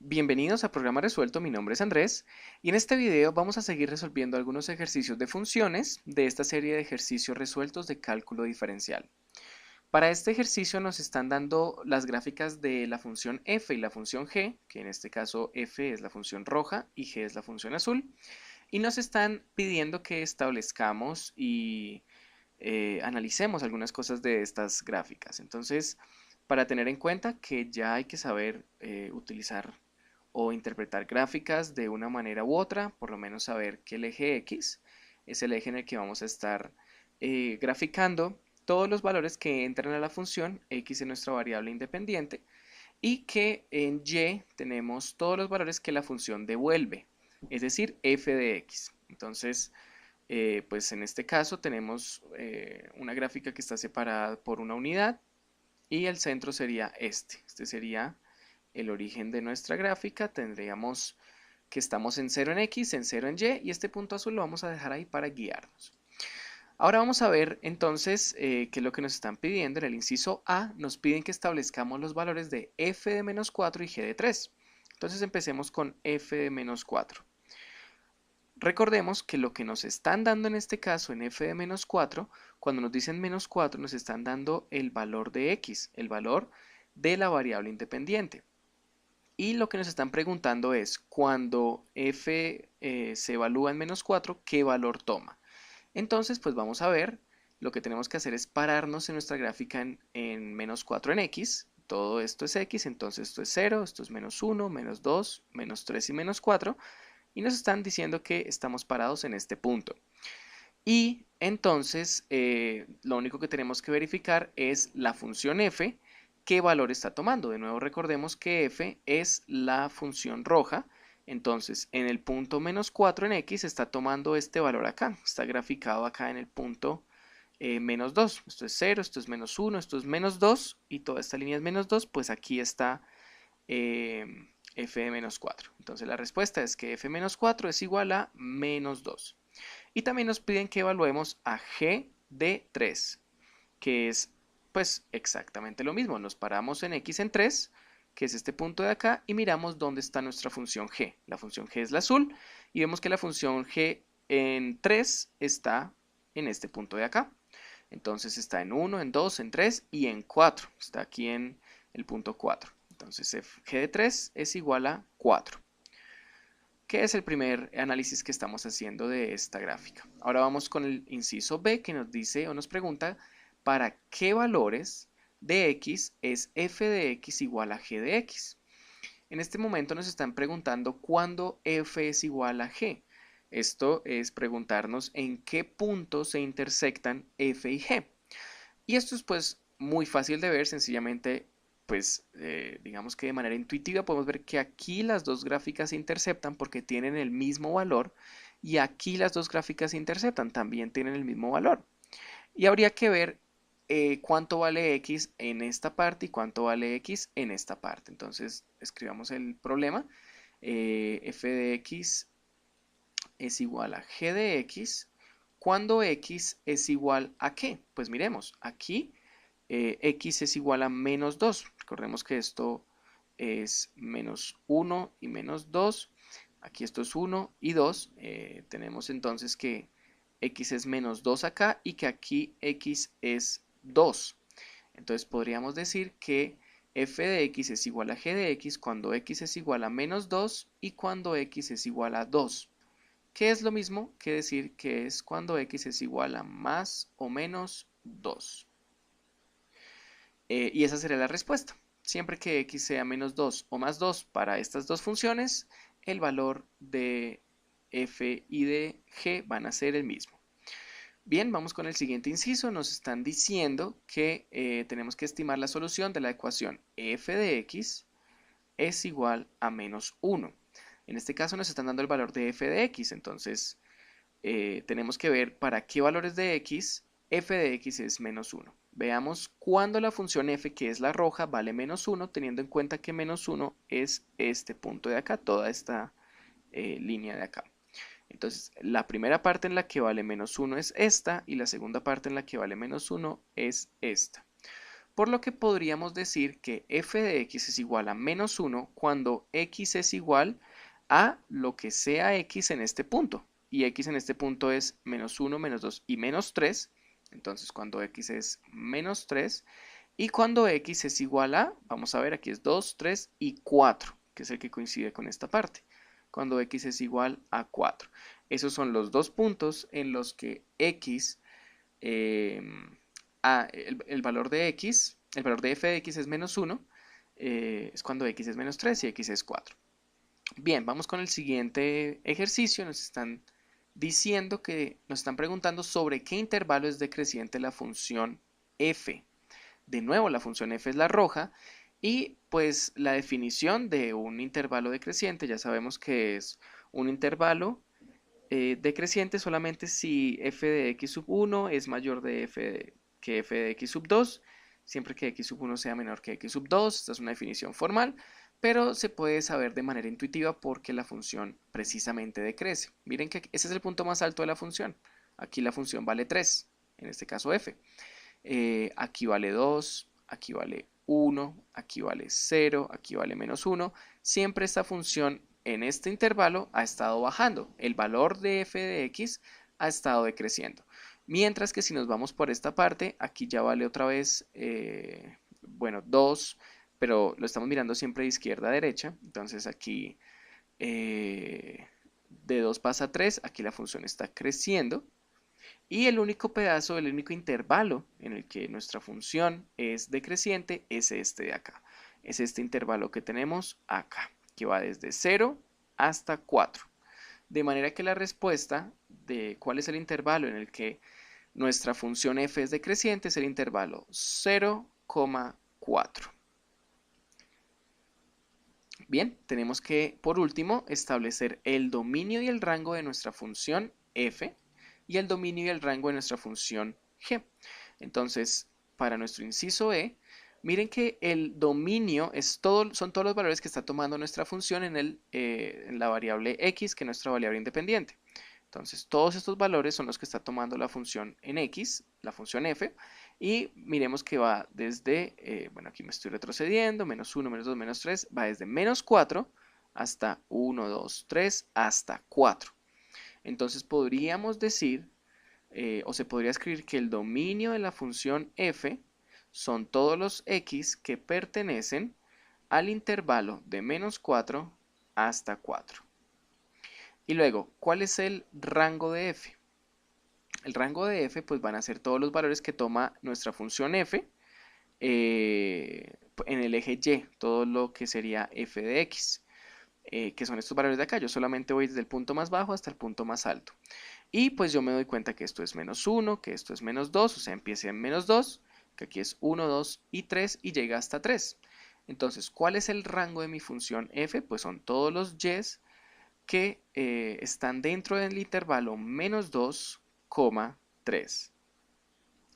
Bienvenidos a Programa Resuelto, mi nombre es Andrés y en este video vamos a seguir resolviendo algunos ejercicios de funciones de esta serie de ejercicios resueltos de cálculo diferencial. Para este ejercicio nos están dando las gráficas de la función f y la función g, que en este caso f es la función roja y g es la función azul, y nos están pidiendo que establezcamos y analicemos algunas cosas de estas gráficas. Entonces, para tener en cuenta que ya hay que saber utilizar o interpretar gráficas de una manera u otra, por lo menos saber que el eje X es el eje en el que vamos a estar graficando todos los valores que entran a la función X en nuestra variable independiente y que en Y tenemos todos los valores que la función devuelve, es decir, f de X. Entonces, pues en este caso tenemos una gráfica que está separada por una unidad y el centro sería este sería el origen de nuestra gráfica. Tendríamos que estamos en 0 en X, en 0 en Y y este punto azul lo vamos a dejar ahí para guiarnos. Ahora vamos a ver entonces qué es lo que nos están pidiendo. En el inciso A nos piden que establezcamos los valores de f de menos 4 y g de 3. Entonces empecemos con f de menos 4. Recordemos que lo que nos están dando en este caso en f de menos 4, cuando nos dicen menos 4 nos están dando el valor de x, el valor de la variable independiente. Y lo que nos están preguntando es, cuando f se evalúa en menos 4, ¿qué valor toma? Entonces, pues vamos a ver, lo que tenemos que hacer es pararnos en nuestra gráfica en menos 4 en x. Todo esto es x, entonces esto es 0, esto es menos 1, menos 2, menos 3 y menos 4. Y nos están diciendo que estamos parados en este punto. Y entonces, lo único que tenemos que verificar es la función f, qué valor está tomando. De nuevo recordemos que f es la función roja, entonces en el punto menos 4 en x está tomando este valor acá, está graficado acá en el punto menos 2. Esto es 0, esto es menos 1, esto es menos 2 y toda esta línea es menos 2, pues aquí está eh, f de menos 4. Entonces la respuesta es que f menos 4 es igual a menos 2. Y también nos piden que evaluemos a g de 3, que es pues exactamente lo mismo. Nos paramos en x en 3, que es este punto de acá, y miramos dónde está nuestra función g. La función g es la azul, y vemos que la función g en 3 está en este punto de acá. Entonces está en 1, en 2, en 3 y en 4. Está aquí en el punto 4. Entonces g de 3 es igual a 4. ¿Qué es el primer análisis que estamos haciendo de esta gráfica? Ahora vamos con el inciso B que nos dice o nos pregunta para qué valores de x es f de x igual a g de x. En este momento nos están preguntando cuándo f es igual a g. Esto es preguntarnos en qué punto se intersectan f y g. Y esto es pues muy fácil de ver, sencillamente pues digamos que de manera intuitiva podemos ver que aquí las dos gráficas se interceptan porque tienen el mismo valor y aquí las dos gráficas se interceptan, también tienen el mismo valor. Y habría que ver cuánto vale x en esta parte y cuánto vale x en esta parte. Entonces escribamos el problema. F de x es igual a g de x cuando x es igual a ¿qué? Pues miremos, aquí x es igual a menos 2. Recordemos que esto es menos 1 y menos 2. Aquí esto es 1 y 2. Tenemos entonces que x es menos 2 acá y que aquí x es 2. Entonces podríamos decir que f de x es igual a g de x cuando x es igual a menos 2 y cuando x es igual a 2. Que es lo mismo que decir que es cuando x es igual a más o menos 2. Y esa sería la respuesta. Siempre que x sea menos 2 o más 2 para estas dos funciones, el valor de f y de g van a ser el mismo. Bien, vamos con el siguiente inciso. Nos están diciendo que tenemos que estimar la solución de la ecuación f de x es igual a menos 1. En este caso nos están dando el valor de f de x, entonces tenemos que ver para qué valores de x f de x es menos 1. Veamos cuándo la función f, que es la roja, vale menos 1, teniendo en cuenta que menos 1 es este punto de acá, toda esta línea de acá. Entonces, la primera parte en la que vale menos 1 es esta y la segunda parte en la que vale menos 1 es esta. por lo que podríamos decir que f de x es igual a menos 1 cuando x es igual a lo que sea x en este punto. Y x en este punto es menos 1, menos 2 y menos 3. Entonces cuando x es menos 3 y cuando x es igual a, vamos a ver, aquí es 2, 3 y 4, que es el que coincide con esta parte. Cuando x es igual a 4. Esos son los dos puntos en los que x, el valor de x, el valor de f de x es menos 1, es cuando x es menos 3 y x es 4. Bien, vamos con el siguiente ejercicio. Nos están diciendo que nos están preguntando sobre qué intervalo es decreciente la función f. De nuevo, la función f es la roja y pues la definición de un intervalo decreciente ya sabemos que es un intervalo decreciente solamente si f de x sub 1 es mayor que f de x sub 2, siempre que x sub 1 sea menor que x sub 2. Esta es una definición formal, pero se puede saber de manera intuitiva porque la función precisamente decrece. Miren que ese es el punto más alto de la función. Aquí la función vale 3, en este caso f. Aquí vale 2, aquí vale 1, aquí vale 0, aquí vale menos 1. Siempre esta función en este intervalo ha estado bajando. El valor de f de x ha estado decreciendo. Mientras que si nos vamos por esta parte, aquí ya vale otra vez, bueno, 2, pero lo estamos mirando siempre de izquierda a derecha. Entonces aquí de 2 pasa a 3, aquí la función está creciendo. Y el único pedazo, el único intervalo en el que nuestra función es decreciente es este de acá. Es este intervalo que tenemos acá, que va desde 0 hasta 4. De manera que la respuesta de cuál es el intervalo en el que nuestra función f es decreciente es el intervalo 0,4. Bien, tenemos que, por último, establecer el dominio y el rango de nuestra función f y el dominio y el rango de nuestra función g. Entonces, para nuestro inciso E, miren que el dominio son todos los valores que está tomando nuestra función en la variable x, que es nuestra variable independiente. Entonces, todos estos valores son los que está tomando la función en x, la función f, y miremos que va desde, bueno, aquí me estoy retrocediendo, menos 1, menos 2, menos 3, va desde menos 4 hasta 1, 2, 3, hasta 4. Entonces podríamos decir, o se podría escribir que el dominio de la función f son todos los x que pertenecen al intervalo de menos 4 hasta 4. Y luego, ¿cuál es el rango de f? El rango de f pues van a ser todos los valores que toma nuestra función f en el eje y, todo lo que sería f de x, que son estos valores de acá. Yo solamente voy desde el punto más bajo hasta el punto más alto. Y pues yo me doy cuenta que esto es menos 1, que esto es menos 2, o sea, empieza en menos 2, que aquí es 1, 2 y 3 y llega hasta 3. Entonces, ¿cuál es el rango de mi función f? Pues son todos los y que están dentro del intervalo menos 2, 3.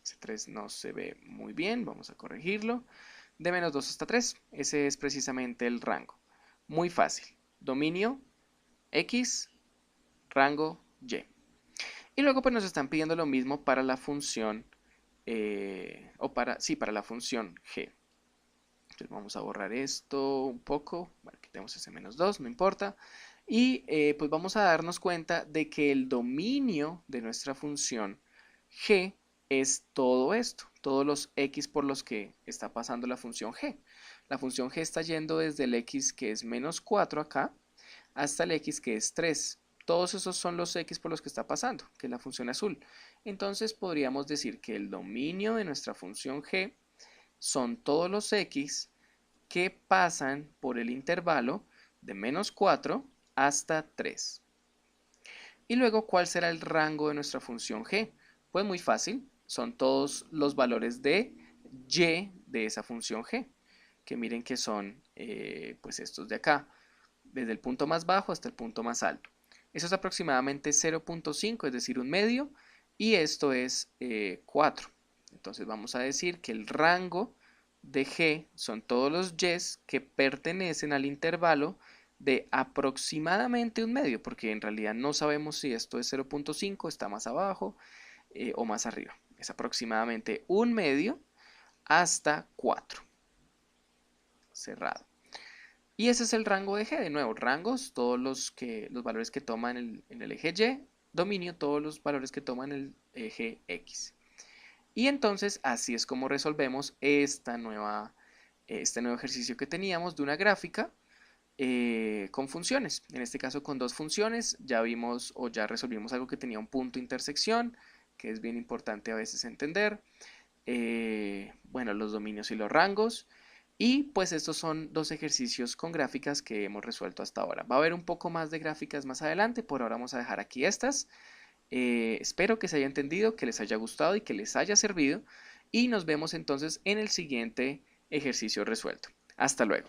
Ese 3 no se ve muy bien, vamos a corregirlo. De menos 2 hasta 3, ese es precisamente el rango. Muy fácil. Dominio x, rango y. Y luego pues nos están pidiendo lo mismo para la función, para la función g. Entonces vamos a borrar esto un poco. Bueno, quitemos ese menos 2, no importa. Y pues vamos a darnos cuenta de que el dominio de nuestra función g es todo esto, todos los x por los que está pasando la función g. La función g está yendo desde el x que es menos 4 acá hasta el x que es 3. Todos esos son los x por los que está pasando, que es la función azul. Entonces podríamos decir que el dominio de nuestra función g son todos los x que pasan por el intervalo de menos 4 hasta 3. Y luego, ¿cuál será el rango de nuestra función g? Pues muy fácil, son todos los valores de y de esa función g, que miren que son pues estos de acá, desde el punto más bajo hasta el punto más alto. Eso es aproximadamente 0,5, es decir, un medio, y esto es 4. Entonces vamos a decir que el rango de g son todos los y que pertenecen al intervalo de aproximadamente un medio, porque en realidad no sabemos si esto es 0,5, está más abajo o más arriba. Es aproximadamente un medio hasta 4. Cerrado. Y ese es el rango de G. De nuevo, rangos, todos los valores que toman en el eje Y. Dominio, todos los valores que toman el eje X. Y entonces así es como resolvemos este nuevo ejercicio que teníamos de una gráfica con funciones. En este caso con dos funciones. Ya vimos o ya resolvimos algo que tenía un punto de intersección, que es bien importante a veces entender. Bueno, los dominios y los rangos. Y pues estos son dos ejercicios con gráficas que hemos resuelto hasta ahora. Va a haber un poco más de gráficas más adelante, por ahora vamos a dejar aquí estas. Espero que se haya entendido, que les haya gustado y que les haya servido. Y nos vemos entonces en el siguiente ejercicio resuelto. Hasta luego.